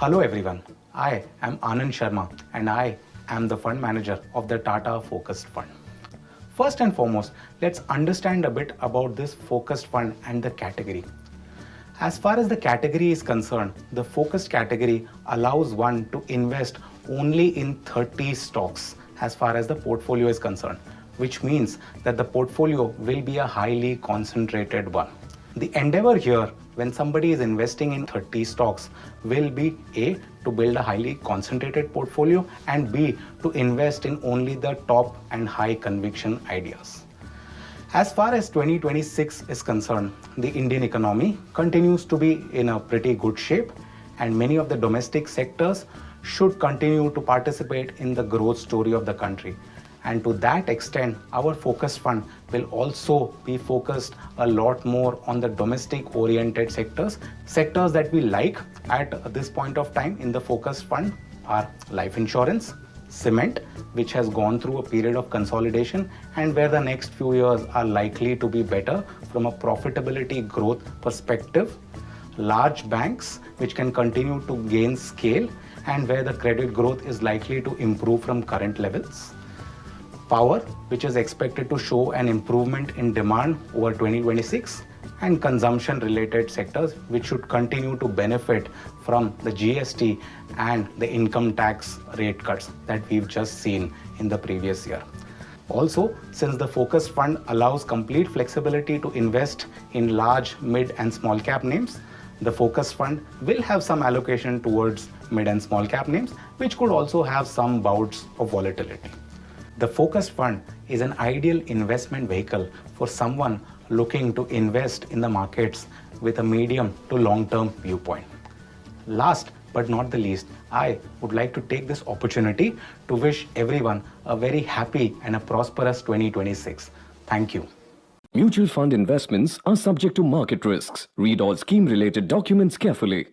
Hello everyone, I am Anand Sharma and I am the Fund Manager of the Tata Focused Fund. First and foremost, let's understand a bit about this Focused Fund and the category. As far as the category is concerned, the focused category allows one to invest only in 30 stocks as far as the portfolio is concerned, which means that the portfolio will be a highly concentrated one. The endeavor here when somebody is investing in 30 stocks will be A, to build a highly concentrated portfolio, and B, to invest in only the top and high conviction ideas. As far as 2026 is concerned, the Indian economy continues to be in a pretty good shape, and many of the domestic sectors should continue to participate in the growth story of the country. And to that extent, our focused fund will also be focused a lot more on the domestic oriented sectors. Sectors that we like at this point of time in the focused fund are life insurance, cement, which has gone through a period of consolidation and where the next few years are likely to be better from a profitability growth perspective, large banks, which can continue to gain scale and where the credit growth is likely to improve from current levels. Power, which is expected to show an improvement in demand over 2026, and consumption related sectors which should continue to benefit from the GST and the income tax rate cuts that we've just seen in the previous year. Also, since the focused fund allows complete flexibility to invest in large, mid and small cap names, the focused fund will have some allocation towards mid and small cap names, which could also have some bouts of volatility. The focused fund is an ideal investment vehicle for someone looking to invest in the markets with a medium to long-term viewpoint. Last but not the least, I would like to take this opportunity to wish everyone a very happy and a prosperous 2026. Thank you. Mutual fund investments are subject to market risks. Read all scheme-related documents carefully.